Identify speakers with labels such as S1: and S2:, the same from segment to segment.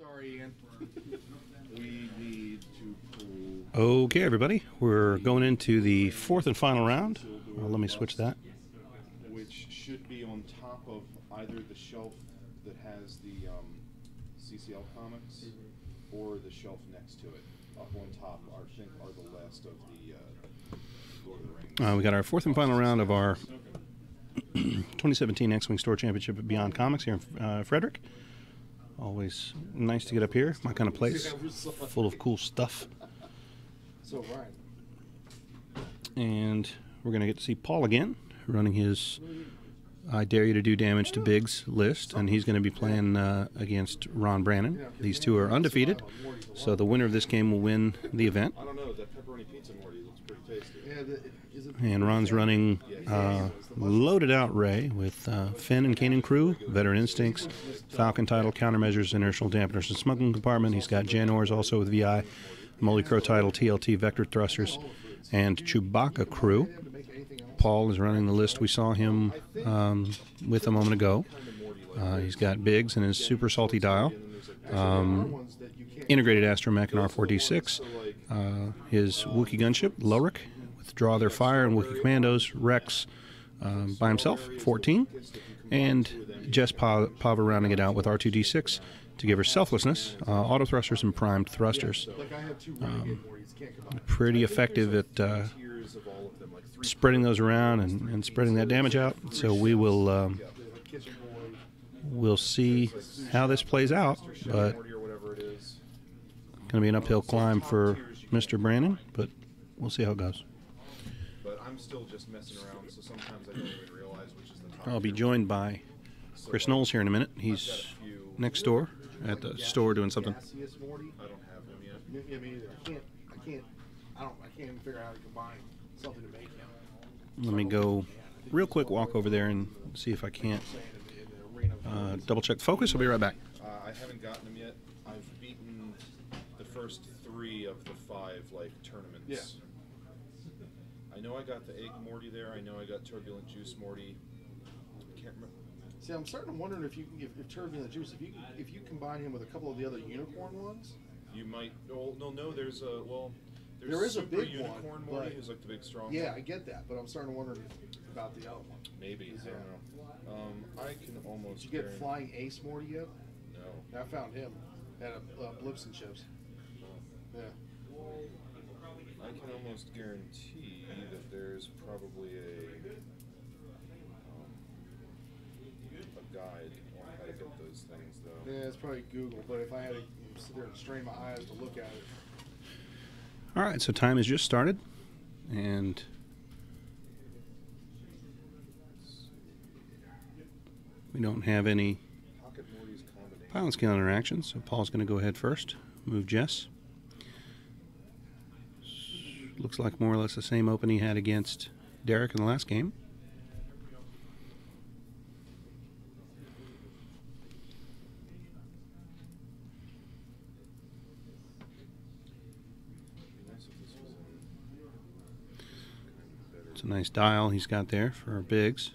S1: Sorry, Ian. We need to pull.
S2: Okay, everybody, we're going into the fourth and final round. Let me switch that.
S1: Which should be on top of either the shelf that has the CCL comics or the shelf next to it. Up on top, I think, are the last of the Lord of the Rings.
S2: We got our fourth and final round of our 2017 X-Wing Store Championship at Beyond Comics here in Frederick. Always nice to get up here. My kind of place, full of cool stuff.
S1: So right.
S2: And we're going to get to see Paul again, running his I Dare You to Do Damage to Biggs list, and he's going to be playing against Ron Brannan. These two are undefeated, so the winner of this game will win the event.
S1: I don't know, that pepperoni pizza Morty looks pretty tasty.
S2: And Ron's running loaded out Ray with Finn and Kanan crew, Veteran Instincts, Falcon title, Countermeasures, Inertial Dampeners, and Smuggling Compartment. He's got Janors also with VI, Molly Crow title, TLT, Vector Thrusters, and Chewbacca crew. Paul is running the list we saw him with a moment ago. He's got Biggs and his Super Salty Dial, Integrated Astromech and R4D6, his Wookiee Gunship, Lowhrick, with Draw Their Fire and Wookiee Commandos, Rex by himself, 14, and Jess Pava rounding it out with R2D6 to give her Selflessness, Auto Thrusters, and Primed Thrusters. Pretty effective at spreading those around and spreading that damage out. So we will we'll see how this plays out, but it's going to be an uphill climb for Mr. Brannan, but we'll see how it goes.
S1: But I'm still just messing around, so sometimes I don't even realize which is the top.
S2: I'll be joined by Chris Knowles here in a minute. He's next door at the store doing something.
S1: I don't have him yet. Yeah, me either. I can't even figure out how to combine something to make him.
S2: Let me go real quick walk over there and see if I can't double check the focus. I'll be right back.
S1: I haven't gotten him yet. I've beaten the first 3 of the 5 tournaments. Yeah. I know I got the Egg Morty there. I know I got Turbulent Juice Morty. I can't remember.
S3: See, I'm starting to wonder if Turbulent Juice, if you combine him with a couple of the other unicorn ones,
S1: you might. Well, no. There's a
S3: There is a
S1: Super
S3: big
S1: Unicorn
S3: one,
S1: Morty, who's like the big strong
S3: yeah,
S1: one.
S3: I get that, but I'm starting to wonder about the other one.
S1: Maybe, I don't know. I can almost.
S3: Did you get Flying Ace Morty yet?
S1: No.
S3: I found him at Blips and Chips. Yeah.
S1: I can almost guarantee that there's probably a guide on how to get those things, though.
S3: Yeah, it's probably Google, but if I had to sit there and strain my eyes to look at it.
S2: All right, so time has just started, and we don't have any pilot scale interactions, so Paul's going to go ahead first, move Jess. Looks like more or less the same open he had against Derek in the last game. It's a nice dial he's got there for Biggs.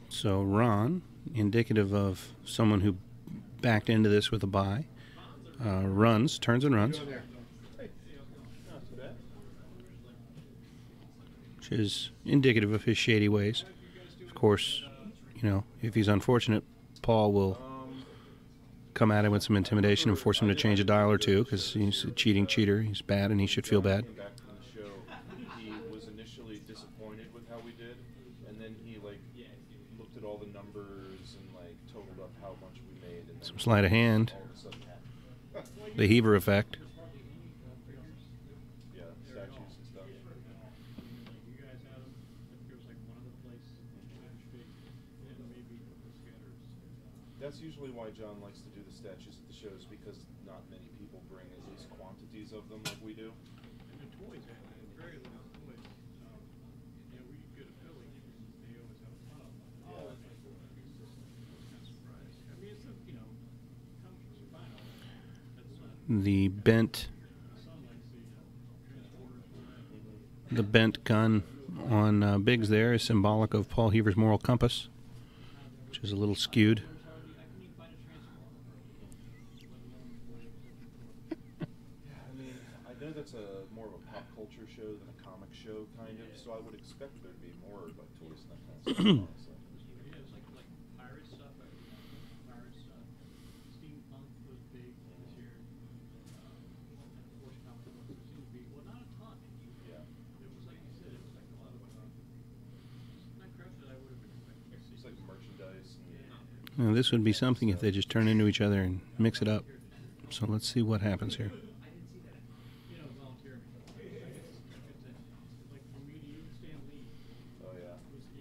S2: So Ron, indicative of someone who backed into this with a buy, turns and runs, which is indicative of his shady ways. Of course, if he's unfortunate, Paul will come at him with some intimidation and force him to change a dial or two because he's a cheating cheater. He's bad and he should feel bad.
S1: He was initially disappointed with how we did, and then he looked at all the numbers and totaled up how much we made. And
S2: some sleight of hand. The Heaver effect.
S1: Yeah, statues and stuff. That's usually why John likes to do the statues at the shows, because not many people bring at least quantities of them like we do.
S4: And the toys, very little toys. You know, we get a Philly, they always have a ton of them. Oh, that's like cool. It's just kind of surprised. I mean, it's a, you know, comes from Spino. That's
S2: The bent, the bent gun on Biggs there is symbolic of Paul Heaver's moral compass, which is a little skewed.
S1: I know that's more of a pop culture show than a comic show, kind of. So I would expect there to be more like toys and that kind of stuff. Honestly.
S4: yeah, it's like pirate stuff. Pirate stuff. Steampunk was big this year. Force comic books seemed to be not a ton.
S1: Yeah.
S4: It was like you said, it was like a lot of not crap that I would have expected to see.
S1: It's like merchandise.
S2: Now, this would be something if they just turn into each other and mix it up. So let's see what happens here.
S4: You know, volunteer. Like from me to you, Stan Lee.
S1: Oh yeah.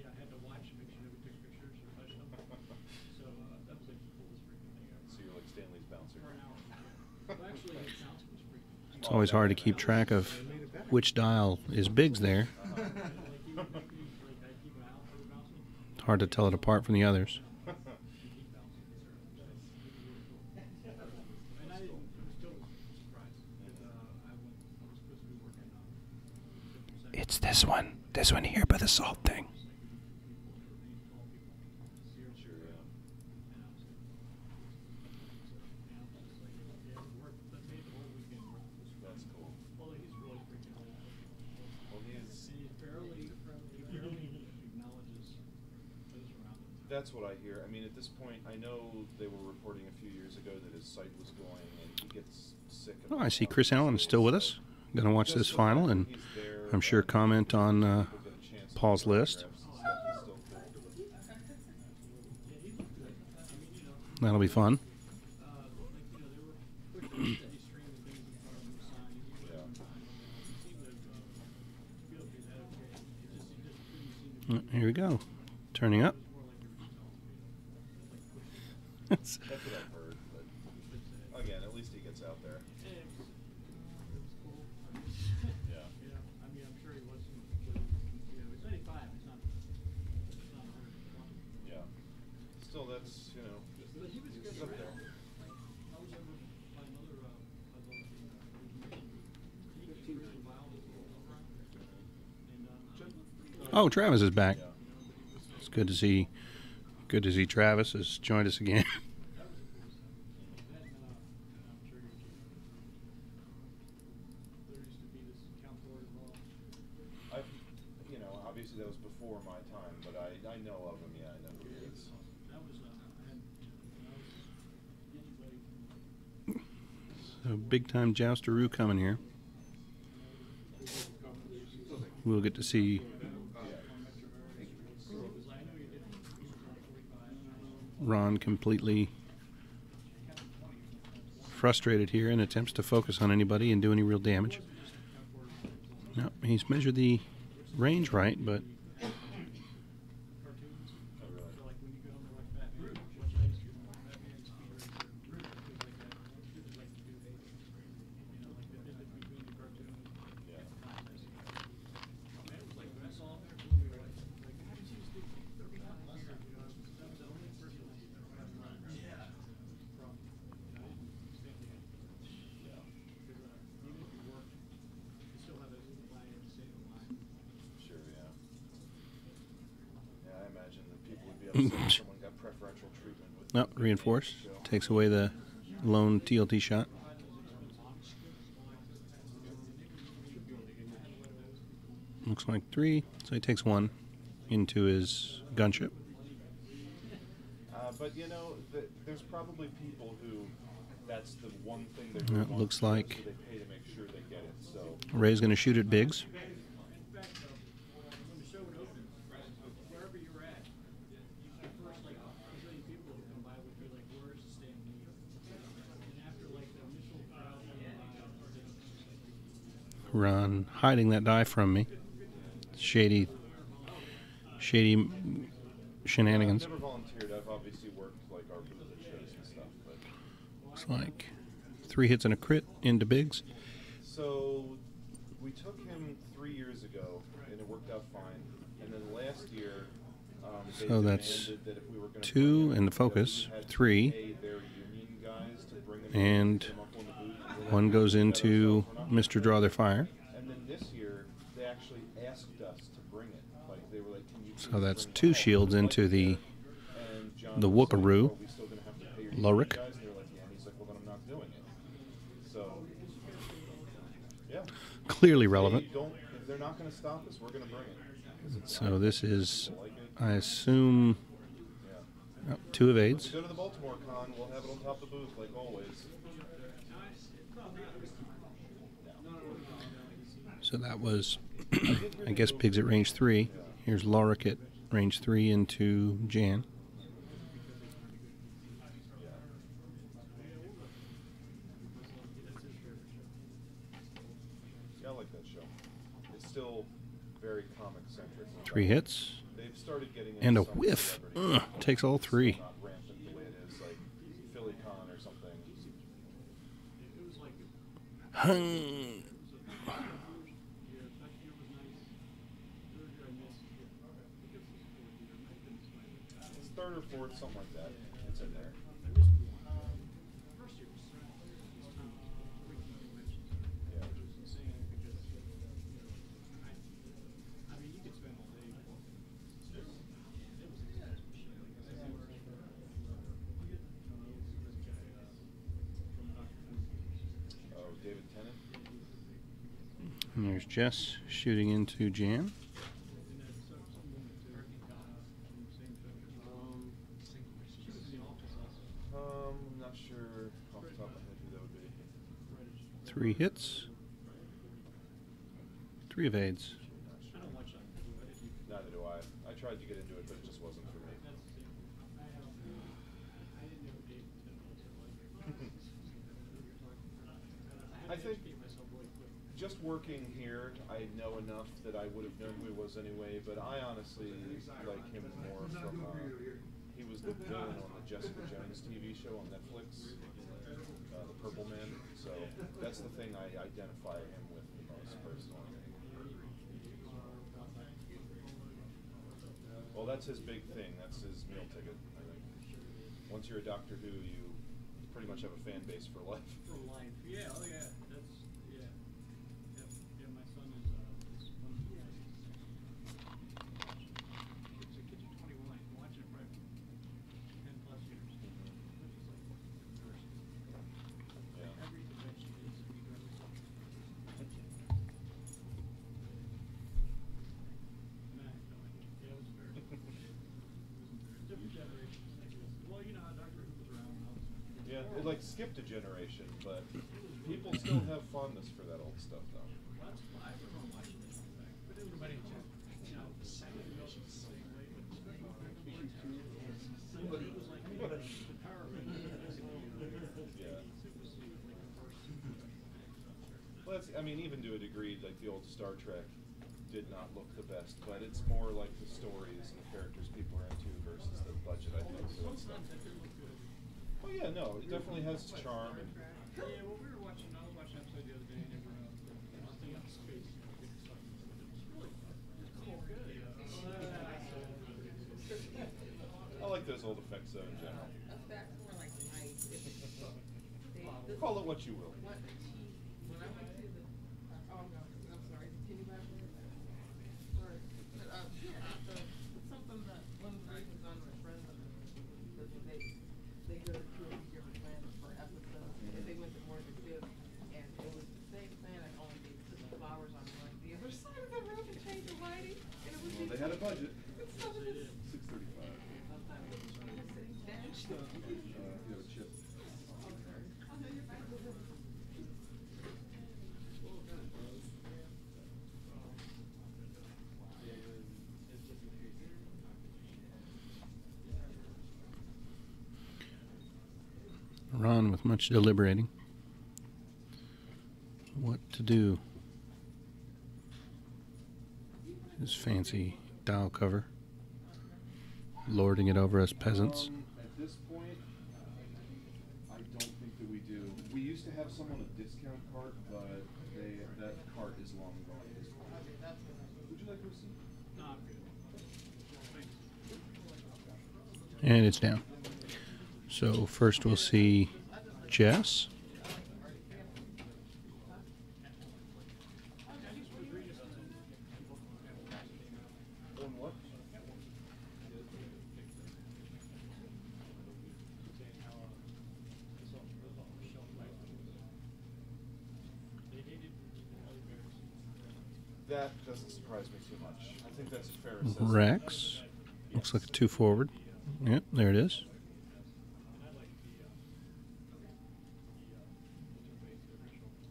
S4: I had to watch and make sure that we took pictures or touched them. So that was like the coolest freaking thing ever.
S1: So you're like Stanley's bouncer.
S4: For an hour. Well, actually, it sounds was freaking.
S2: It's always hard to keep track of which dial is Biggs there. It's hard to tell it apart from the others. It's this one here by the salt thing.
S1: That's cool.
S4: Well, he's really freaking old.
S1: Well, he is.
S4: And he barely acknowledges those around him.
S1: That's what I hear. I mean, at this point, I know they were reporting a few years ago that his sight was going, and he gets sick.
S2: Oh, I see Chris Allen is still with us. Going to watch this final, and I'm sure comment on Paul's list. That'll be fun. Here we go. Turning up.
S1: That's what I've heard, but again, at least he gets out there. Yeah.
S4: I mean, I'm sure he wasn't, it's 85, it's not 120.
S1: Yeah. Still, that's, you know,
S4: But he was
S1: it's
S4: good
S1: up there.
S4: I was over by another, he really wild as well. And,
S2: Oh, Travis is back. It's good to see. Good to see Travis has joined us again.
S1: I've, you know, obviously that was before my time, but I know of him. Yeah, I know who he is.
S2: So big time jousteroo coming here. We'll get to see Ron completely frustrated here and attempts to focus on anybody and do any real damage. No, he's measured the range right, but
S1: Someone got preferential treatment with
S2: no, reinforce. Takes away the lone TLT shot. Looks like 3, so he takes 1 into his gunship.
S1: But you know, there's probably people who that's the one thing they
S2: It looks like
S1: so they pay to make sure they get it. So
S2: Ray's going to shoot at Biggs. Ron hiding that die from me. Shady shenanigans.
S1: I've never volunteered. I've obviously worked like our position
S2: Looks like 3 hits and a crit into bigs.
S1: So we took him 3 years ago, and it worked out fine. And then last year, they
S2: So that's
S1: demanded that if we were going to
S2: 2 in the focus, 3,
S1: pay their union guys to bring him
S2: and
S1: pick him up on the booth.
S2: 1 goes into Mr. Draw Their Fire.
S1: And then this year, they actually asked us to bring it. Like they were like, "Can you?"
S2: So that's 2 shields into the
S1: the
S2: Wookaroo, Lowhrick.
S1: And they're like, "Yeah." And he's like, "Well, then I'm not doing it." So, yeah.
S2: Clearly relevant.
S1: If they're not going to stop us, we're going to bring it.
S2: So this is, I assume, 2 evades.
S1: Go to the Baltimore Con. We'll have it on top of the booth like always.
S2: So that was, I guess, pigs at range 3. Here's Lowhrick at range 3 into Jan.
S1: Yeah, I like that show. It's still very comic centric.
S2: 3 hits.
S1: They've started getting
S2: And a
S1: into some
S2: whiff.
S1: celebrity.
S2: Takes all 3.
S1: It's not rampant the way it is, like Philly Con or something.
S2: Hung.
S1: It's 3rd or 4th, something like that. It's in there. Oh, David Tennant.
S2: And there's Jess shooting into Jan.
S1: I'm not sure off the top of my head who that would be.
S2: 3 hits. 3 evades.
S1: Neither do I. I tried to get into it, but it just wasn't for me. I think just working here, I know enough that I would have known who he was anyway, but I honestly like him more from, he was the villain on the Jessica Jones TV show on Netflix, The Purple Man, so that's the thing I identify him with the most personally. Well, that's his big thing, that's his meal ticket, I think. Once you're a Doctor Who, you pretty much have a fan base for life.
S4: For life, yeah, oh yeah, that's, yeah. Yeah, my son is one of the kids are 21, been watching it for 10 plus years. Which is like first.
S1: Yeah.
S4: Every convention is to be doing something. Nah, no idea. Yeah, it was very, different generations. Well, you know how Doctor Who was around and all this.
S1: Yeah, it like skipped a generation, but people still have fondness for that old stuff, though.
S4: Well, that's why I remember watching it, in fact. But everybody just, you know, the second mission the same way, but somebody was like, the power of it.
S1: Yeah. Well, that's, I mean, even to a degree, like the old Star Trek did not look the best, but it's more like the stories and the characters people are into versus the budget, I think. So it's
S4: Sometimes that did look good.
S1: oh yeah, no, it definitely has charm. And
S4: Yeah, well, I was watching an episode the other day, and they were something out in space. It was really fun. It's cool. Good.
S1: I like those old effects though in general.
S5: Effects were like nice.
S1: Call it what you will.
S5: When I went to the, oh no, I'm sorry, can you back me? Sorry. But, something that, one of the reasons I'm a friend of them, because when they go to 2 different planets for episodes, and they went to more than 2, and it was the same planet, only they put the flowers on like the other side of the room and changed the lighting, and it was
S1: Well, they had a budget.
S5: it's so just,
S1: 635.
S5: sometimes it's sitting down.
S1: You have a chip.
S2: Ron with much deliberating. What to do? His fancy dial cover. Lording it over us peasants.
S1: At this point, I don't think that we do. We used to have some on a discount cart, but that cart is long gone at this point. Would you like a receipt?
S4: No, I'm good. Thanks.
S2: And it's down. So first we'll see Jess.
S1: On what? That doesn't surprise me too much. I think that's a fair assessment.
S2: Rex. Looks like a 2 forward. Yep, there it is.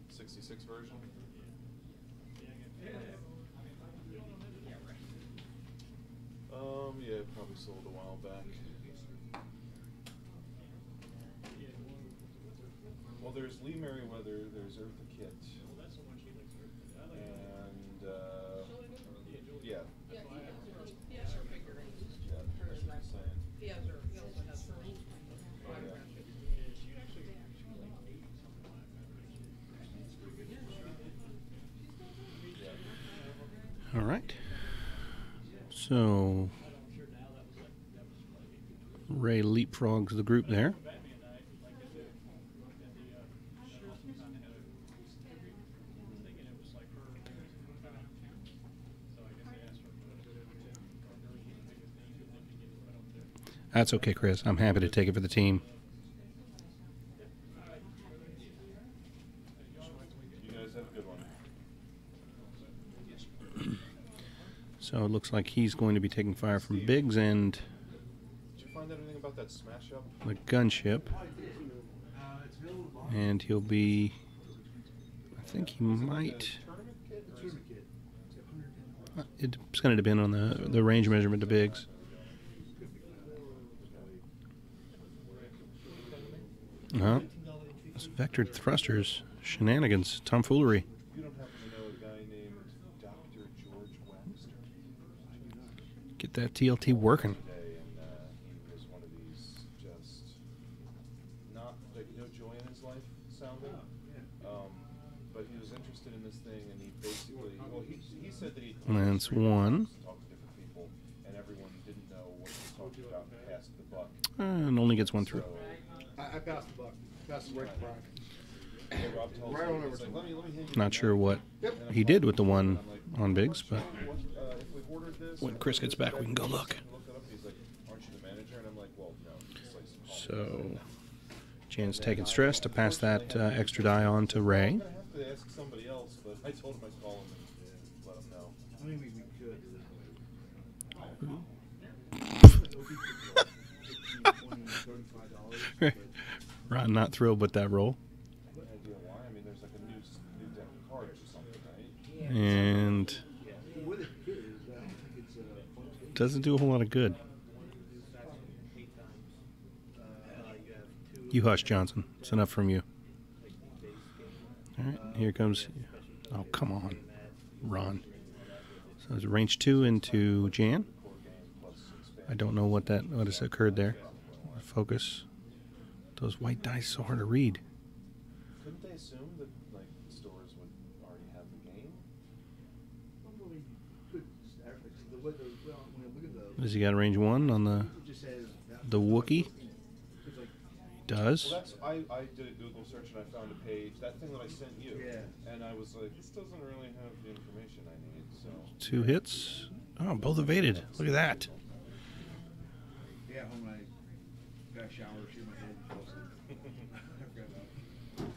S1: '66 version. Yeah, probably sold a while back. Well, there's Lee Merriweather, there's Eartha Kitt, and yeah.
S5: He has her figure eight.
S1: Yeah, that's what I'm saying.
S5: He has her, he also has her autograph.
S2: All right. So Ray leapfrogs the group there. That's okay, Chris. I'm happy to take it for the team.
S1: You guys have a good one.
S2: So it looks like he's going to be taking fire from Biggs and
S1: Did you find out anything about that smash up?
S2: the gunship. And he'll be, I think he might, it's going to depend on the range measurement to Biggs. It's vectored thrusters, shenanigans, tomfoolery.
S1: You don't happen to know a guy named Dr. George Webster?
S2: Get that TLT working.
S1: Today, and he was one of these just not like no joy in his life sounding. But he was interested in this thing, and he basically, well, he said that he
S2: That's one.
S1: talked to different people, and everyone didn't know what he was talking about and passed the buck.
S2: And only gets one through.
S1: So,
S3: I passed the buck. Passed the right to Brian.
S1: yeah, Rob tells
S3: Right
S1: me,
S3: on over
S1: he's
S3: to
S1: like,
S3: him.
S1: let me hand you
S2: Not
S1: the
S2: sure
S1: map."
S2: what
S3: Yep.
S2: he did with the one on Biggs, but
S1: If we've ordered this,
S2: when
S1: or
S2: Chris gets
S1: this,
S2: back, we can go look.
S1: Look it up. He's like, aren't you the manager? And I'm like, well, no. It's like some
S2: So Jan's taking stress to pass that extra die on to Ray.
S1: I'm gonna have to ask somebody else, but I told him I'd call him and let him know.
S3: I mean, we could.
S2: Ron not thrilled with that roll.
S1: No idea why. I mean, there's like a new deck of cards or something, right?
S2: And doesn't do a whole lot of good. You hush, Johnson. It's enough from you. All right, here comes. Oh, come on, Ron. So it's range 2 into Jan. I don't know what has occurred there. Focus. Those white dice so hard to read.
S1: Couldn't they assume that like stores would already have the game?
S2: Does he got range 1 on the Wookiee? He does.
S1: Well, I did a Google search and I found a page, that thing that I sent you.
S3: Yeah.
S1: And I was like, this doesn't really have the information I need. So
S2: 2 hits. Oh, both evaded. Look at that.
S3: Yeah, when I got a shower, shoot my head, and fell asleep.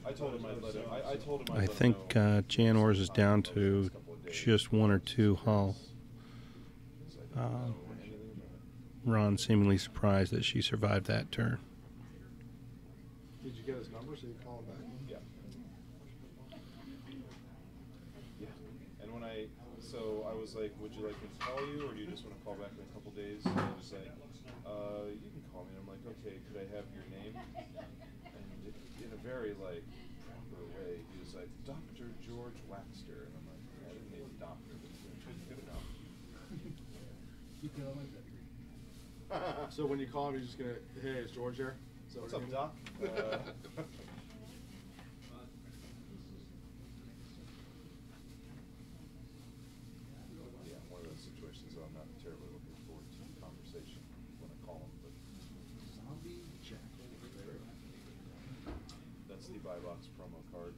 S1: I told him I'd let him. I told him I'd
S2: I
S1: let him
S2: think
S1: know.
S2: Jan Ors is down to just 1 or 2 hull. Ron seemingly surprised that she survived that turn.
S3: Did you get his number so you call him back?
S1: Yeah. Yeah. And when I was like, would you like me to call you, or do you just want to call back in a couple days? And he was like, you can call me. And I'm like, okay, could I have your name? And in a very like proper way, he was like, Dr. George Waxter. And I'm like, yeah, I didn't need a doctor, but good enough.
S3: So when you call him, you're just gonna, hey, is George there? So
S1: What's up, Doc? buy box promo card.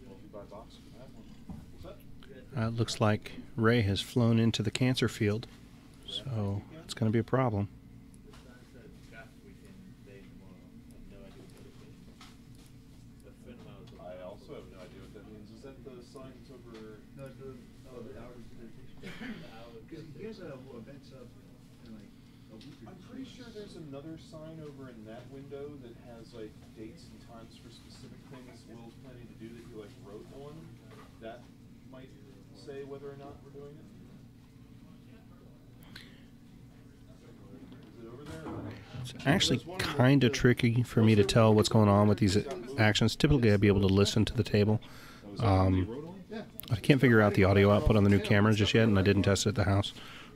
S1: Well, if you buy box, you can have one. What's that?
S2: It looks like Ray has flown into the cancer field, so it's going to be a problem.
S1: I also have no idea what that means. Is that the signs over?
S6: No, it's the hours. Because he has events up in like a week or
S1: I'm
S6: two.
S1: pretty sure there's another sign over in that window that has like dates and times for specific things Will's planning to do that he like wrote on. That might say whether or not we're doing it. Is it over there? Or?
S2: It's actually kind of tricky for me to tell what's going on with these actions. Typically, I'd be able to listen to the table. I can't figure out the audio output on the new camera just yet, and I didn't test it at the house.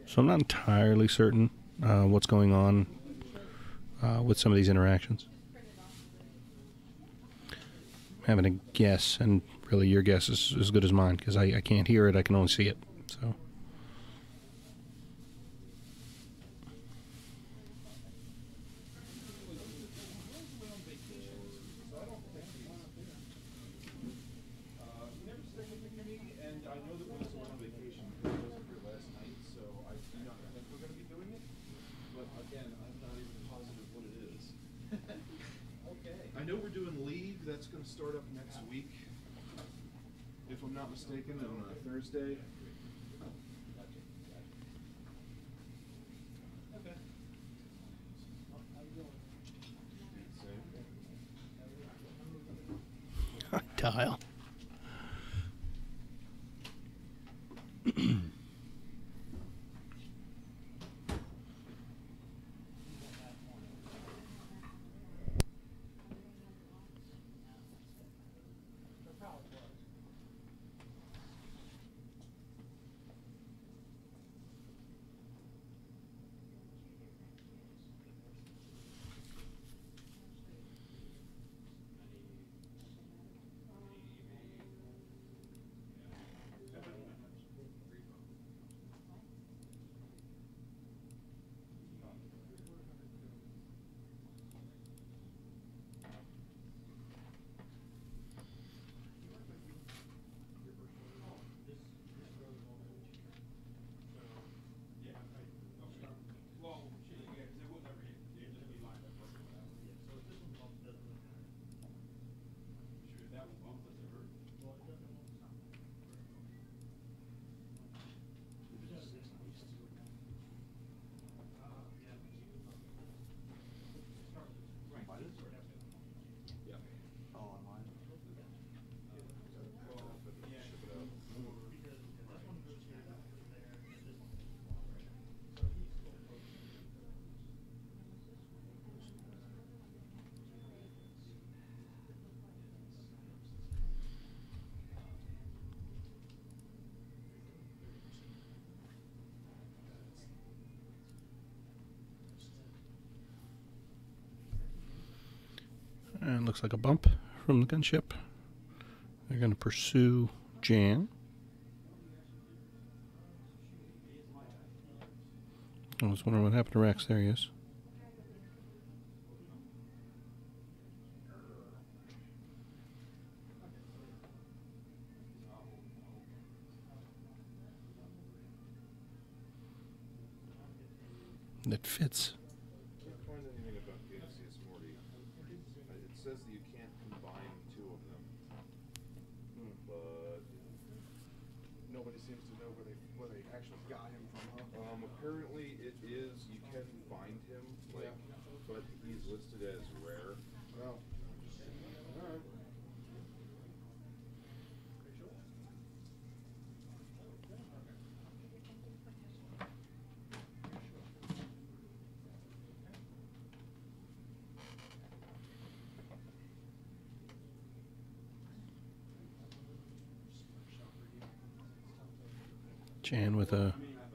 S2: So I'm not entirely certain what's going on with some of these interactions. I'm having a guess, and really your guess is as good as mine, because I can't hear it, I can only see it. So.
S3: I know we're doing league. That's going to start up next week, if I'm not mistaken, on a Thursday.
S2: Dial. And it looks like a bump from the gunship. They're going to pursue Jan. I was wondering what happened to Rex. There he is. That fits.
S1: I can't find anything about KCS Morty. It says that you can't combine two of them. But
S3: Nobody seems to know where they actually got him from, huh?
S1: apparently it is, you can find him, like, but he's listed as rare.
S3: Oh. All right.
S2: Jan with a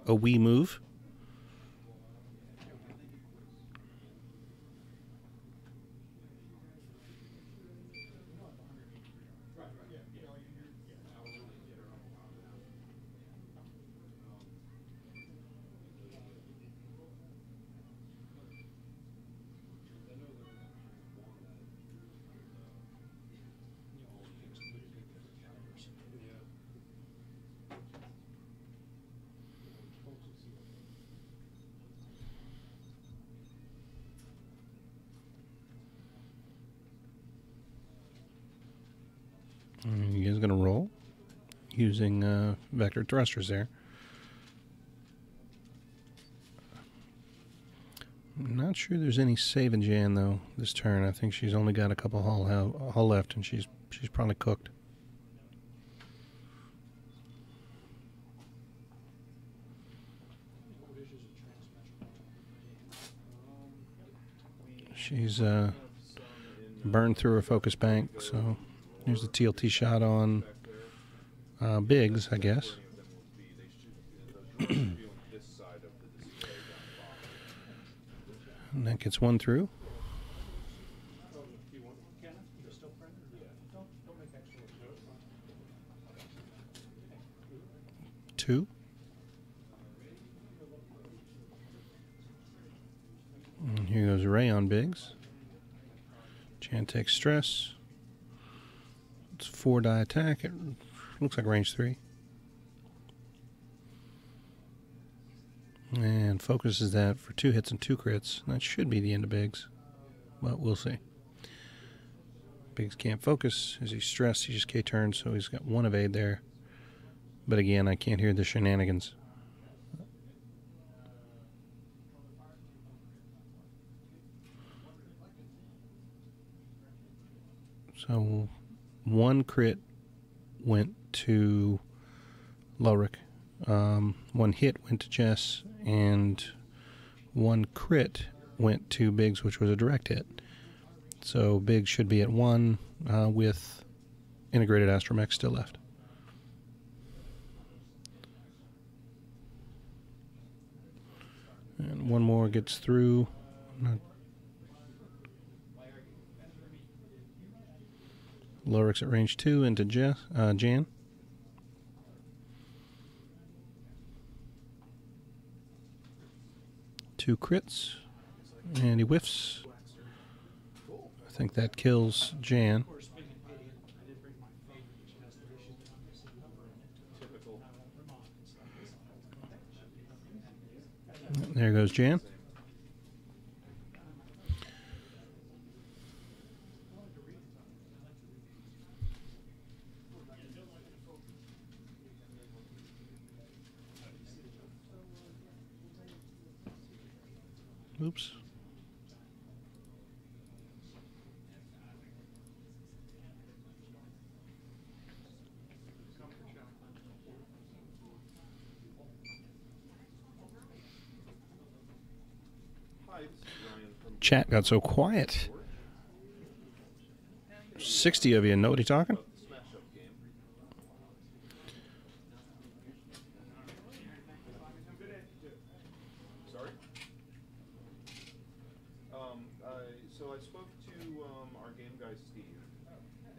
S2: wee move. He is going to roll using vector thrusters there. I'm not sure there's any saving Jan though this turn. I think she's only got a couple hull left, and she's probably cooked. She's burned through her focus bank, so here's the TLT shot on Biggs, I guess. And that gets one through. Two. And here goes Ray on Biggs. Jan takes stress. It's 4-die attack. It looks like range 3. And focuses that for 2 hits and 2 crits. That should be the end of Biggs, but we'll see. Biggs can't focus. As he's stressed, he just K-turns, so he's got 1 evade there. But again, I can't hear the shenanigans. So 1 crit went to Lowhrick. 1 hit went to Jess, and 1 crit went to Biggs, which was a direct hit. So Biggs should be at 1 with integrated astromech still left. And 1 more gets through. Lowhrick's at range 2 into Jan. Two crits, and he whiffs. I think that kills Jan. There goes Jan. Oops. Chat got so quiet. 60 of you know what he's talking?
S1: So I spoke to our game guy Steve,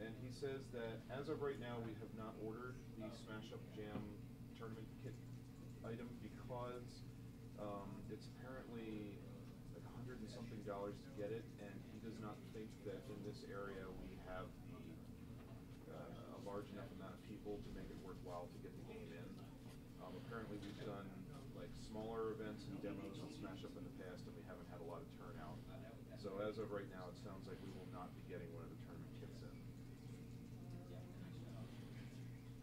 S1: and he says that as of right now we have not ordered the Smash Up Jam tournament kit item because it's apparently like $100 and something to get it, and he does not think that in this area we have a large enough amount of people to make it worthwhile to get the game in. Apparently we've done like smaller events and demos on Smash Up in the past, and we haven't had a lot of turnout. So as of right now, it sounds like we will not be getting one of the tournament kits in.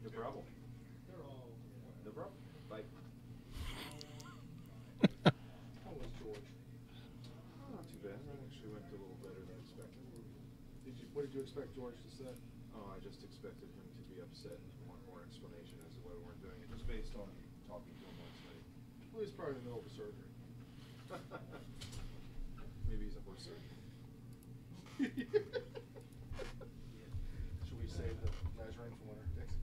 S1: No problem. No problem. Bye.
S3: How was George?
S1: Not too bad. I actually went a little better than expected.
S3: What did you expect George to say?
S1: Oh, I just expected him to be upset and want more explanation as to why we weren't doing it, just based on talking to him last night.
S3: Well, he's probably in the middle of a surgery.
S1: Maybe he's a horse surgeon.
S3: Should we save the guys running for winter picks?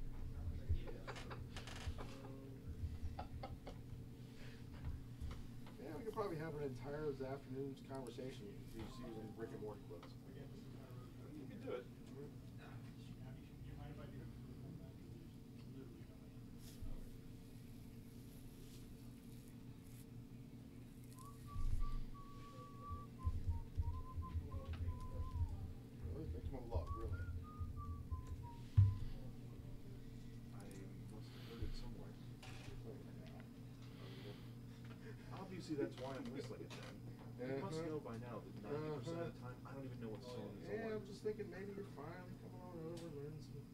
S3: Yeah, we could probably have an entire this afternoon's conversation with these using Rick and Morty clips.
S1: You can do it.
S3: Really? Make him a log, really.
S1: I must have heard it somewhere. Obviously, that's why I'm whistling it then. You must know by now that 90% of the time I don't even know what song is on.
S3: Yeah, I'm just thinking maybe you're finally coming on over, learning some,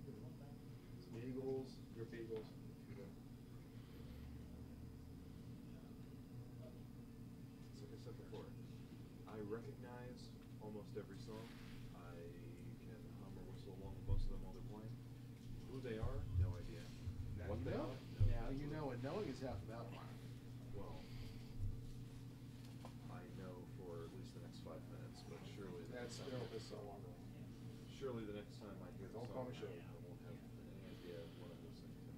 S3: so long.
S1: Surely the next time I hear the
S3: Don't
S1: song,
S3: call me Shirley.
S1: I won't have any idea of what I'm listening to.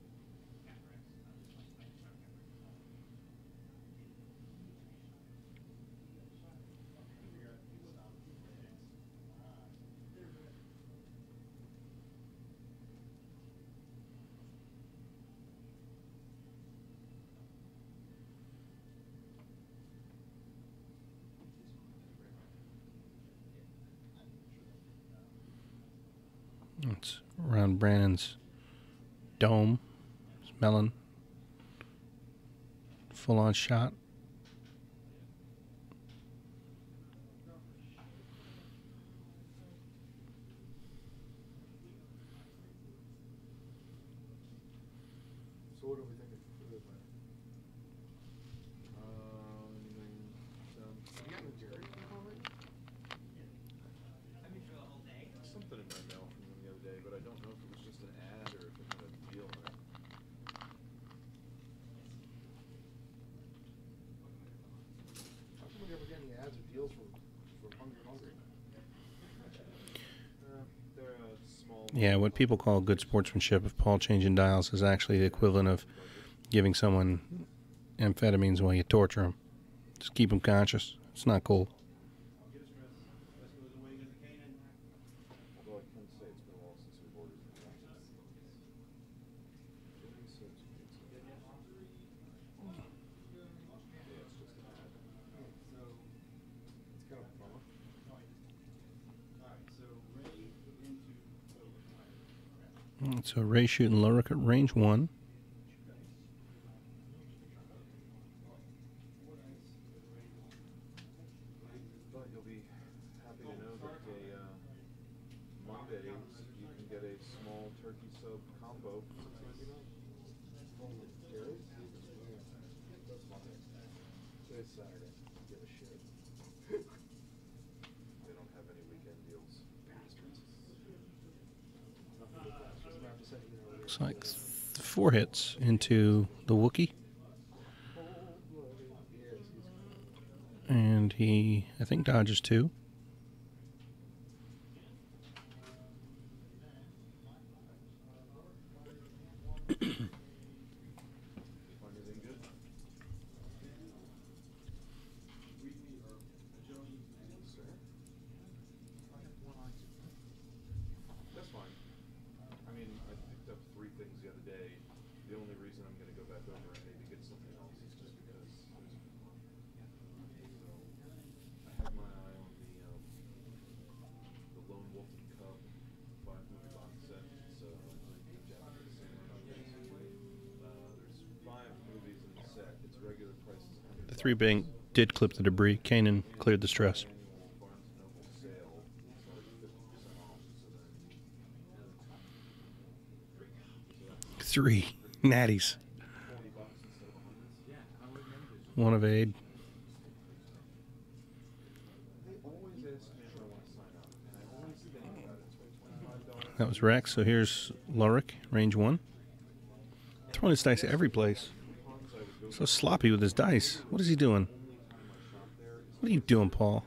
S2: It's around Brannan's dome. Smelling. Full on shot.
S3: So what are we thinking for this, man? You got the Jerry already?
S1: Something in my mail from them the other day, but I don't know if it was just an ad or if it had a deal on it.
S3: How come we never get any ads or deals from Hungry Hungry?
S1: They're a small.
S2: Yeah, what people call good sportsmanship of Paul changing dials is actually the equivalent of giving someone amphetamines while you torture them. Just keep them conscious. It's not cool.
S1: Although I can say it's been a while since we've ordered it. Yeah, it's just an ad.
S3: It's kind of a bummer.
S2: So Ray shooting Lowhrick at range 1.
S1: But you'll be happy to know that Mondays you can get a small turkey sub combo for $6.99.
S3: Jerry's? Yeah. That's Monday. Today's Saturday. Give a shit.
S1: They don't have any weekend deals.
S3: Bastards. Nothing but bastards. I'm gonna have to say, you know,
S2: Looks like 4 hits into the Wookiee.
S3: cold-blooded. Yes, he's
S2: And he, I think, dodges 2.
S1: Find anything good? Sir? That's fine. I mean, I picked up 3 things the other day. The only reason I'm going to go back over and maybe get something else is just because there's. So, I had my eye on the Lone Wolf and Cub 5-movie box set. So, the Japanese samurai basically. There's 5 movies in the set. Its regular price is $100.
S2: The 3 bank did clip the debris. Kanan cleared the stress.
S1: Annual Barnes & Noble sale, it's like 50% off. So then,
S2: 3 natties.
S1: 40 bucks instead of 100.
S2: One of aid.
S1: They always ask me if I want to sign up, and I always think about it. It's like $25.
S2: That was Rex. So here's Lowhrick, range 1. Throwing his dice every place. So sloppy with his dice. What is he doing? What are you doing, Paul?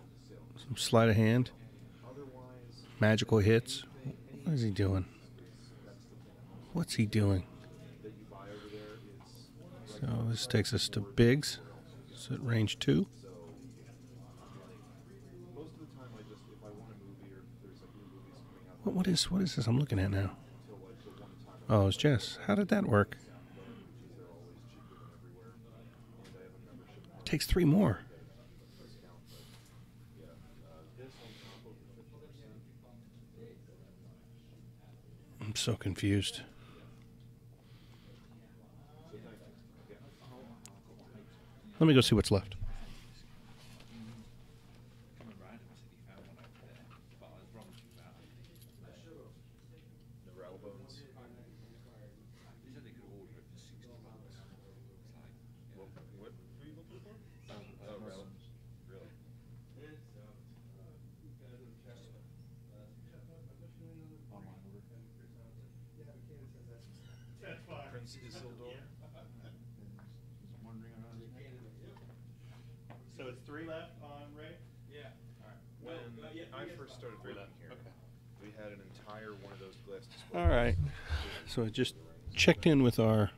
S2: Some sleight of hand? Magical hits? What is he doing? What's he doing? So this takes us to Biggs. It's at range 2.
S1: Most of the time, I just, if I want a movie or if there's like new movies coming out,
S2: What is this I'm looking at now?
S1: until like the one time
S2: Oh, it's Jess. How did that work?
S1: they're always cheaper than everywhere, and I have a membership
S2: It takes 3 more.
S1: discount. But yeah, this on top of the 50%.
S2: I'm so confused.
S1: So thank you. Yeah.
S2: Let me go see what's left.
S1: The rattle bones. What were you looking for? Rattle. Really? Online order. Prince Isildur. Just wandering around.
S7: So it's 3 left on Ray?
S4: Yeah.
S7: All right.
S1: When I first started working here, had an entire one of those glass displays.
S2: All right. So I just checked in with our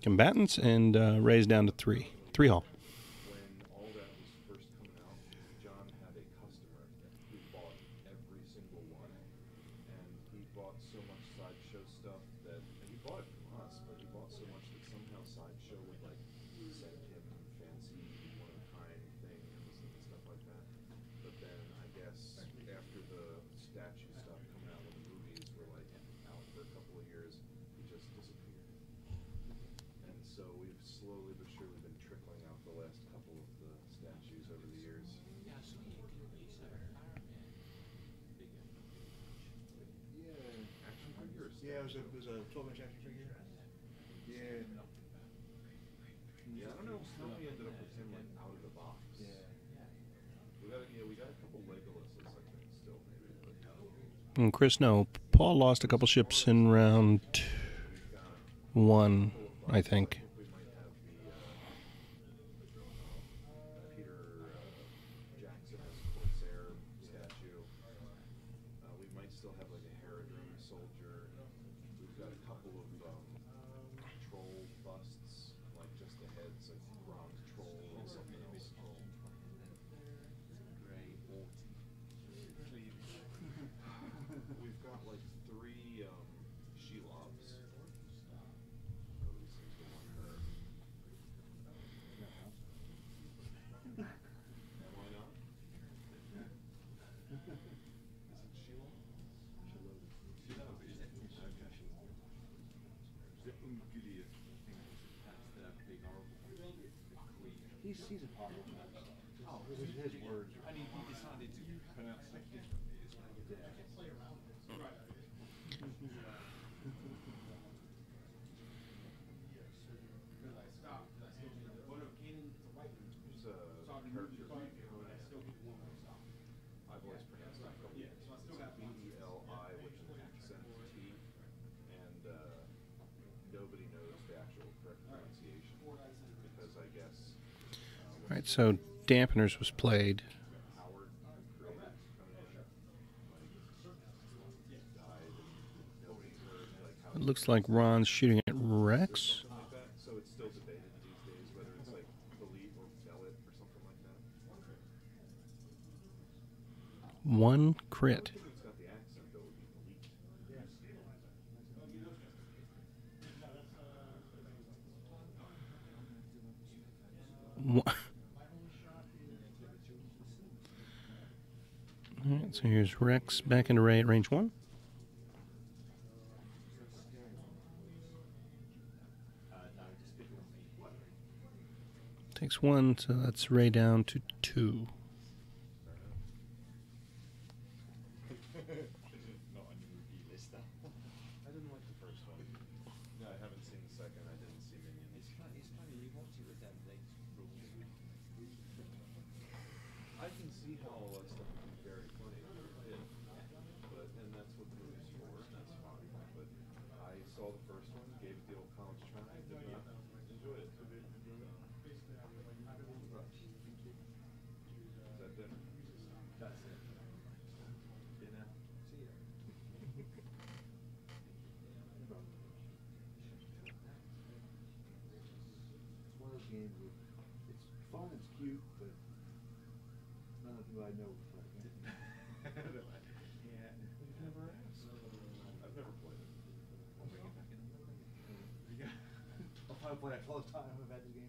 S2: combatants and raised down to 3. 3 all.
S1: When all that was first coming out, John had a customer who bought every single one, and he bought so much Sideshow stuff that, and he bought it from us, but he bought so much that somehow Sideshow would like send him fancy one-of-a-kind things and stuff like that. But then I guess after the statue stuff coming out when the movies were like out for a couple of years, he just disappeared. And so we've slowly but surely been trickling out the last couple of the statues over the years. Action figures.
S6: Yeah, it was a 12-inch action figure. Yeah.
S1: Yeah, I don't know how we ended up with him like out of the box.
S6: Yeah.
S1: We got a couple Legolas's, I think, still maybe. But
S2: And Chris, no. Paul lost a couple ships in round 1, I think.
S1: we might have the Peter Jackson as Corsair statue. We might still have like a Herodrum soldier. We've got a couple of troll busts, like just the heads, like bronze troll or something else. We've got like 3 Shelobs. Nobody seems to want her. Why not? Is it Shelob?
S6: He's a powerful man. Oh, his words.
S3: And he decided to pronounce it differently as well.
S1: There's a character I've always pronounced it Beli, B-E-L-I, which is an accent T, and nobody knows the actual correct pronunciation because I guess
S2: All right, so Dampeners was played.
S1: Howard created Conan, died, and nobody heard like how
S2: It looks like Ron's shooting at Rex.
S1: something like that. So it's still debated these days whether it's like Beli or Belit or something like that.
S2: 1 crit.
S1: I think it's got the accent that would be Belit.
S2: All right, so here's Rex back into Ray at range 1. Takes 1, so that's Ray down to 2.
S1: Not on your review list, though. I didn't like the first one. No, I haven't seen the second. I didn't see Minions.
S6: It's funny, you watch it with them, they rules.
S1: I can see how all that stuff would be very funny if it did. But, and that's what the movie's for, and that's fine. But I saw the first one, gave it the old college try, did not enjoy it. Is that dinner?
S6: That's it.
S1: Dinner.
S6: See ya. It's one of those games where it's fun, it's cute, but none of the people I know would play it.
S1: Yeah. We've never asked. I've never played it. I'll bring it back in.
S6: I'll probably play it all the time if I've had this game.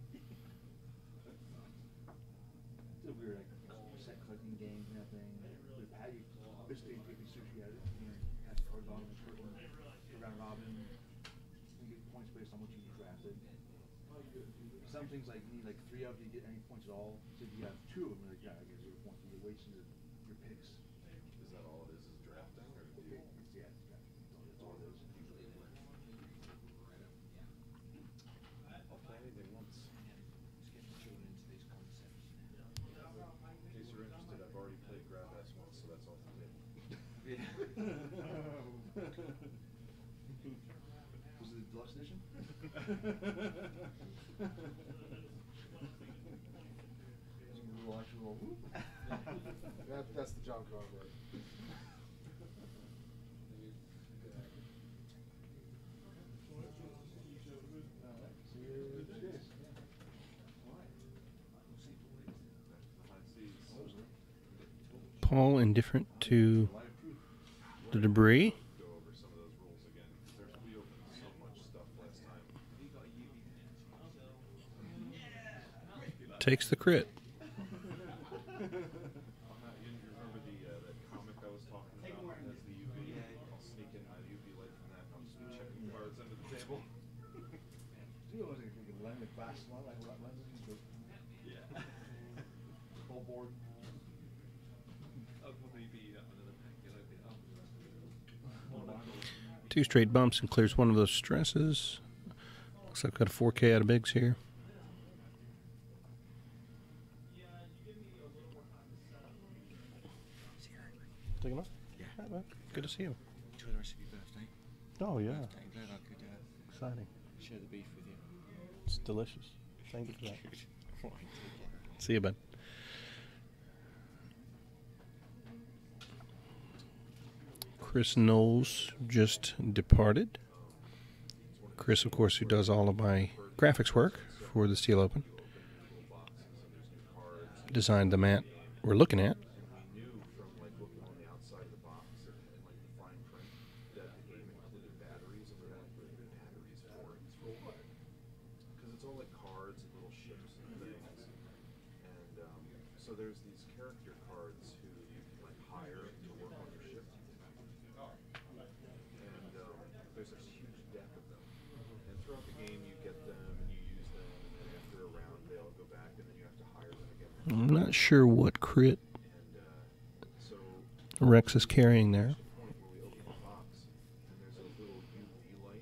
S6: It's a weird like set collecting game kind of thing. With Patty, basically take the sushi out of it, has cards on it, round robin. You get points based on what you drafted. Some things like you need like 3 of, you get any points at all. So if you have 2 of them, like, yeah, I get 0 points. You're wasting your picks.
S1: Is that all it is drafting, or do you?
S6: Yeah, it's drafting. That's all it is.
S1: I'll play anything once.
S6: Just getting children into these concepts.
S1: In case you're interested, I've already played Grab Ass once, so that's off the table.
S6: Was it the deluxe edition? Little actual whoop.
S3: That's the John Conway.
S2: Paul indifferent to the debris.
S1: Go over some of those rules again. We opened so much stuff last time.
S2: Takes the crit.
S1: You remember that comic I was talking about that has the UV? I'll sneak in my UV light from that and I'll just be checking cards under the table.
S6: You know, like you can lend the glass one, like lenses,
S1: Yeah.
S6: full board.
S3: I'll probably be under the pack and open it up.
S2: 2 straight bumps and clears one of those stresses. Looks like I've got a 4K out of bigs here. Take him up?
S7: Yeah.
S2: Right, well, good to see you.
S7: Enjoy the rest of your birthday.
S2: Oh, yeah.
S7: I'm glad I could
S2: Exciting.
S7: share the beef with you.
S2: It's delicious. Thank you for that.
S7: Right, take care.
S2: See you, bud. Chris Knowles just departed. Chris, of course, who does all of my graphics work for the Steel Open, designed the mat we're looking at.
S1: We knew from like looking on the outside of the box and like the fine print that the game included batteries, and we're like, batteries for what? Because it's all like cards and little ships and things. And so there's these character cards who you can like hire to work on your ship. And there's a huge deck of them. And throughout the game you get them and you use them, and then after a round they all go back and then you have to hire them again.
S2: I'm not sure what crit
S1: And so
S2: Rex is carrying there.
S1: point where we open the box and there's a little UV light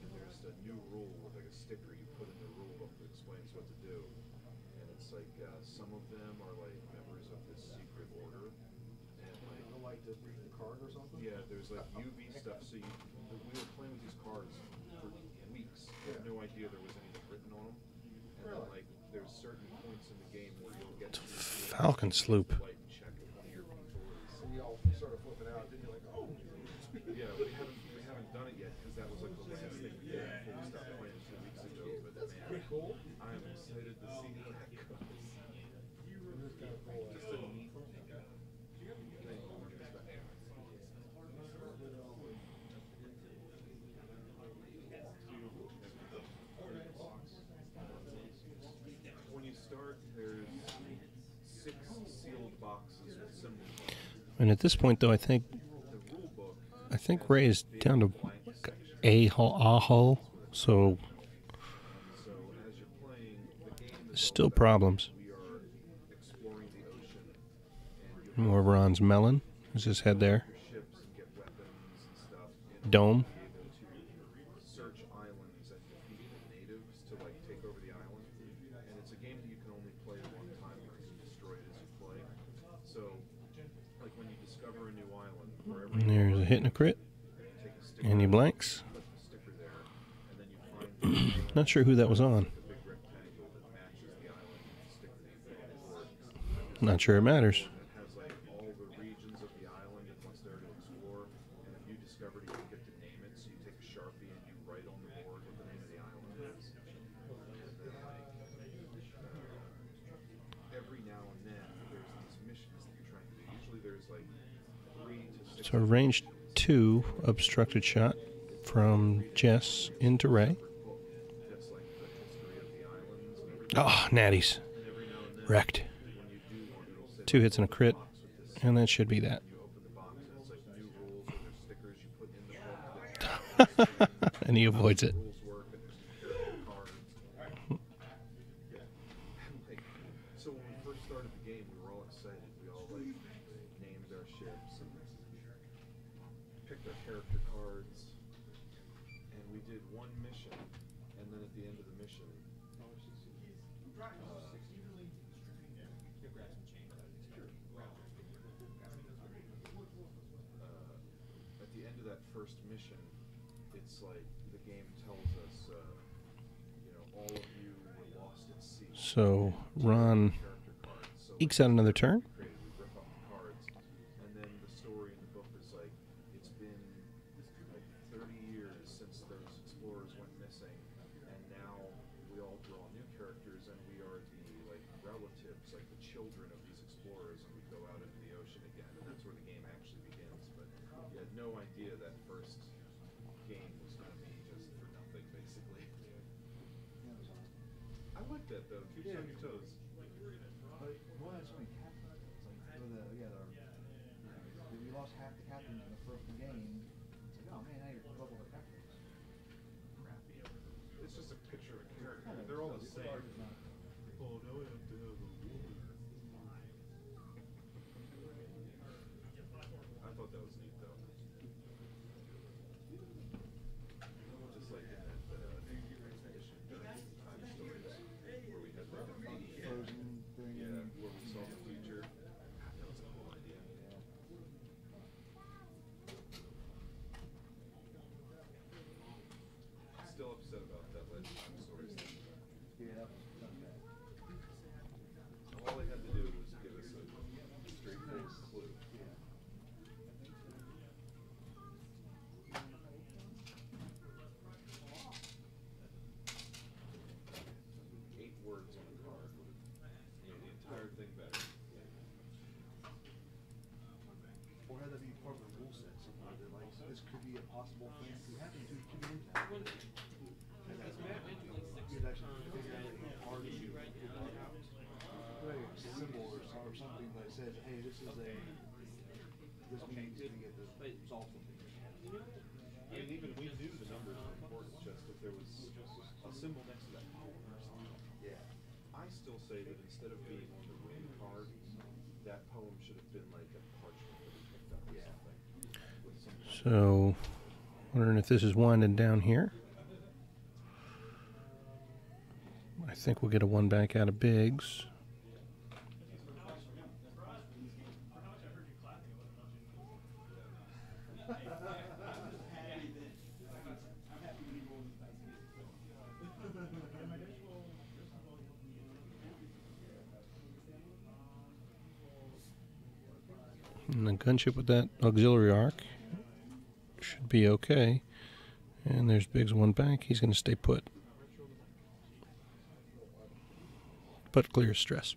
S1: and there's a new rule with like a sticker you put in the rule book that explains what to do. And it's like some of them are like members of this secret order, and like
S3: The light to read the card or something?
S1: yeah, there's like UV stuff. So we were playing with these cards for weeks. We had no idea there was anything written on them. And then like there's certain points in the game where you'll get to this
S2: Falcon sloop.
S1: light and check if one of your people is.
S3: And you all started flipping out, then you're like, oh.
S1: Yeah, we haven't done it yet because that was like the last thing we did before we stopped playing 2 weeks ago. But
S3: That's
S1: man,
S3: pretty cool.
S1: I am excited to see how that goes.
S3: It is kind of cool.
S1: Just a neat thing. When you start, there's 6 sealed boxes with symbols on them.
S2: And at this point, though, I think
S1: The rule book
S2: Ray is down to a hull, so
S1: So as you're playing, the game is
S2: still problems.
S1: we are exploring the ocean, and you
S2: More Ron's melon. There's his head there.
S1: have ships and get weapons and stuff. And
S2: Dome.
S1: be able to search islands and defeat the natives to like take over the island. And it's a game that you can only play one time because you destroy it as you play. So like when you discover a new island, wherever
S2: And
S1: you
S2: there's a hit and a crit.
S1: you take a sticker,
S2: And he blanks.
S1: put the sticker there, and then you find the island
S2: Not sure who that was on.
S1: with the big rectangle that matches the island and stick the
S2: Not sure it matters.
S1: It has like all the regions of the island and what's there to explore. And if you discover it, you get to name it. So you take a Sharpie and you write on the board what the name of the island is. And then like every now and then there's these missions that you're trying to do. Usually there's like 3 to 6.
S2: So range 2 obstructed shot from Jess into Ray.
S1: book that's like the history of the islands and everything.
S2: Oh, natties.
S1: And every now and then
S2: Wrecked.
S1: when you do one, it'll say
S2: 2 hits and a crit.
S1: box with this.
S2: And that should be that.
S1: You open the box and it's like new rules and there's stickers you put in the book.
S2: And he avoids it.
S1: Rules work and there's character cards. Like, so when we first started the game, we were all excited. We all like named our ships and picked our character cards, and we did one mission. And then at the end of the mission, at the end of that first mission, it's like the game tells us, all of you were lost at sea.
S2: So Ron
S1: Character cards. So
S2: ekes out another turn.
S1: we rip up the cards, and then the story in the book is like it's been like 30 years since those explorers went missing, and now we all draw new characters, and we are the like relatives, like the children of these explorers, and we go out into the ocean
S3: again, and that's where the game actually begins. But you had no idea that first game was going to be just for nothing, basically. I like that though. Keeps you on your toes.
S6: But boy, that's when captains. It's like we lost half the captains in the first game. It's like, oh man, now you're double the captains.
S3: It's just a picture of a character. They're all the same.
S4: Oh, now we have to have a woman.
S3: I thought that was neat though. Just like in that issue, Time Stories, where we had like a mini
S6: Frozen thing.
S3: yeah, where we saw the future. That was a cool idea. Still upset about that last Time Stories thing.
S6: Yeah, that was bad.
S3: All they had to do was give us a straightforward clue.
S6: Yeah.
S3: 8 words on a card would have made the entire thing better.
S6: Or had that be part of the rule set somewhere that like this could be a possible thing to happen to games now. You could actually figure out a card issue, a symbol or something that says, hey, this is a this means to get the solve something.
S3: I mean, even we knew the numbers were important, just if there was a symbol next to that poem or something.
S6: Yeah.
S3: I still say that instead of being on the win card, that poem should have been like a parchment that we picked up or something. With some kind
S2: So, wondering if this is winding down here. I think we'll get a 1 back out of Biggs. And the gunship with that auxiliary arc should be okay. And there's Biggs 1 back. He's going to stay put. But clear stress.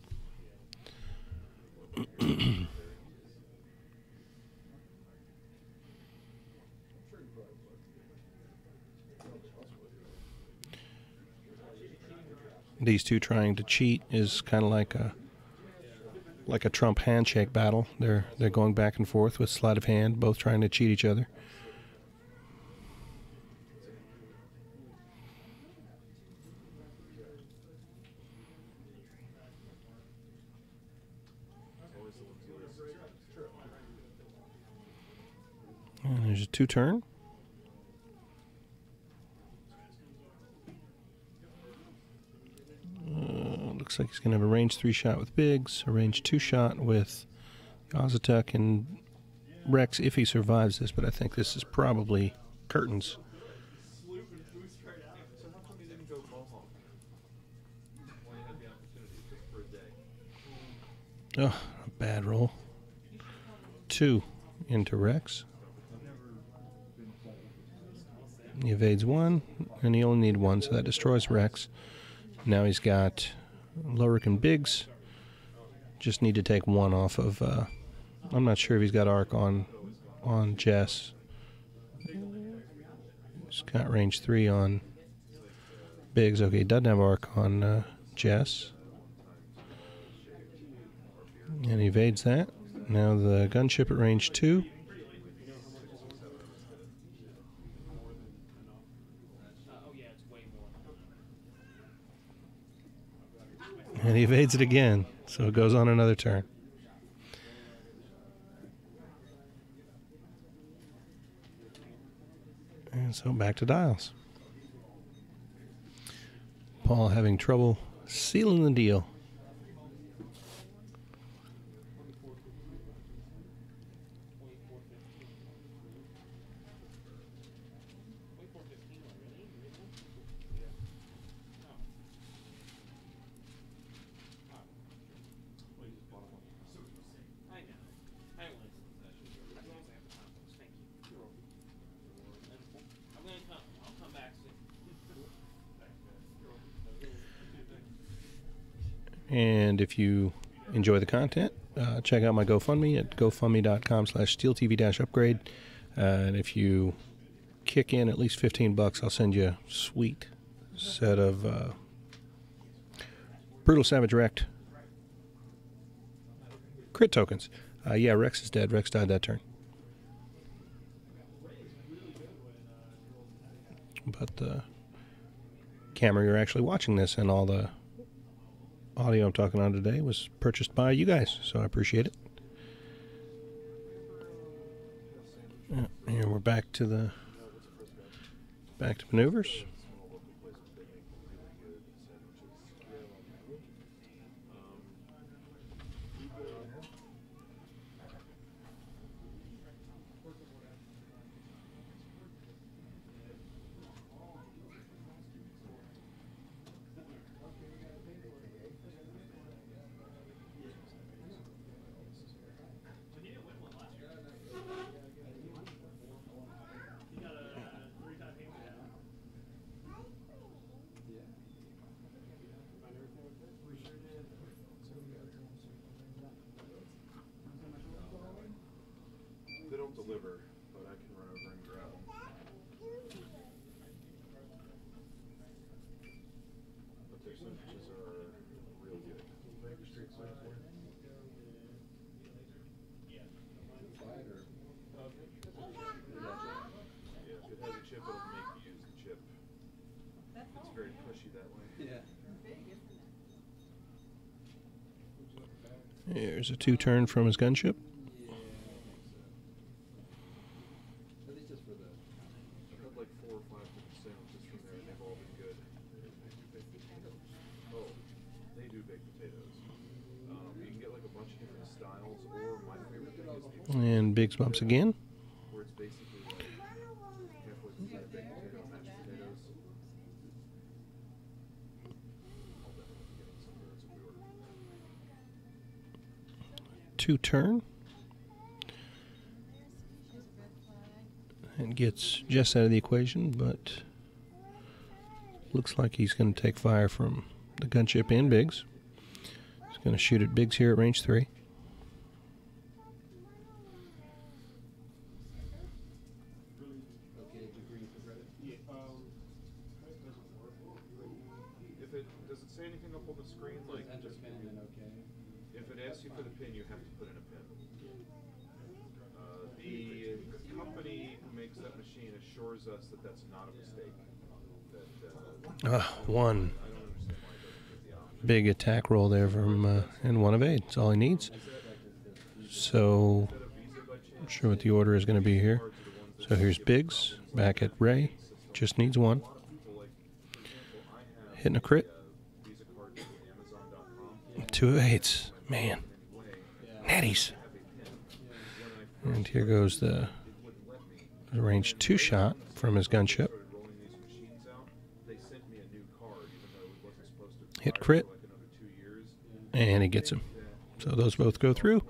S2: These two trying to cheat is kind of like a Trump handshake battle. They're going back and forth with sleight of hand, both trying to cheat each other. And there's a 2-turn. Looks like he's going to have a range 3 shot with Biggs, a range 2 shot with Ozatek and Rex if he survives this, but I think this is probably curtains.
S3: So how come you didn't go Mohawk when you had the opportunity just for a day?
S2: Oh, a bad roll. 2 into Rex. He evades 1, and he only needs 1, so that destroys Rex. Now he's got Lowhrick and Biggs. Just need to take 1 off of. I'm not sure if he's got arc on Jess. He's got range 3 on Biggs. Okay, he doesn't have arc on Jess, and he evades that. Now the gunship at range 2. And he evades it again, so it goes on another turn. And so back to dials. Paul having trouble sealing the deal. And if you enjoy the content, check out my GoFundMe at gofundme.com/steeltv-upgrade. And if you kick in at least $15, I'll send you a sweet set of Brutal Savage Wrecked crit tokens. Yeah, Rex is dead. Rex died that turn. But the camera you're actually watching this and all the audio I'm talking on today was purchased by you guys, so I appreciate it. And we're back to maneuvers.
S1: They don't deliver, but I can run over and grab them. But their sandwiches are real good. Yeah, if it has a chip, it'll make you use the chip. It's very pushy that way.
S3: Yeah.
S2: Here's a 2-turn from his gunship.
S3: At least just for the.
S1: I've had like 4 or 5 different sandwiches from there, and they've all been good. Oh, they do baked potatoes. You can get like a bunch of different styles, or my favorite thing is the
S2: And Biggs bumps again.
S1: where it's basically like halfway between a baked potato and mashed potatoes. I'll definitely be getting some of those if we order.
S2: 2-turn. And gets Jess out of the equation, but looks like he's going to take fire from the gunship and Biggs. He's going to shoot at Biggs here at range 3.
S1: Does it say anything up on the screen? Like, just if it asks you for the pin, you have to put in a pin. The company who makes that machine assures us that that's not a mistake. That,
S2: One
S1: I don't understand why it doesn't give the option.
S2: big attack roll there from and 1 of 8. That's all he needs. So, not sure what the order is going to be here. So here's Biggs back at Ray. Just needs 1. Hitting a crit. 2 of 8s. Man. Natties. And here goes the range 2 shot from his gunship. Hit crit. And he gets him. So those both go through.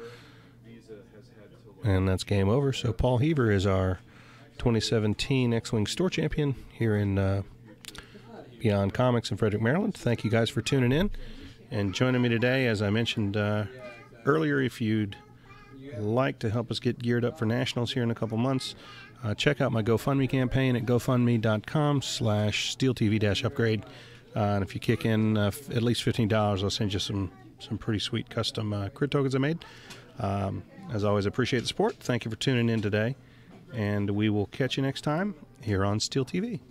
S2: And that's game over. So Paul Heaver is our 2017 X-Wing Store Champion here in Beyond Comics in Frederick, Maryland. Thank you guys for tuning in and joining me today. As I mentioned earlier, if you'd like to help us get geared up for nationals here in a couple months, check out my GoFundMe campaign at gofundme.com/steeltv-upgrade. And if you kick in at least $15, I'll send you some pretty sweet custom crit tokens I made. As always, I appreciate the support. Thank you for tuning in today, and we will catch you next time here on Steel TV.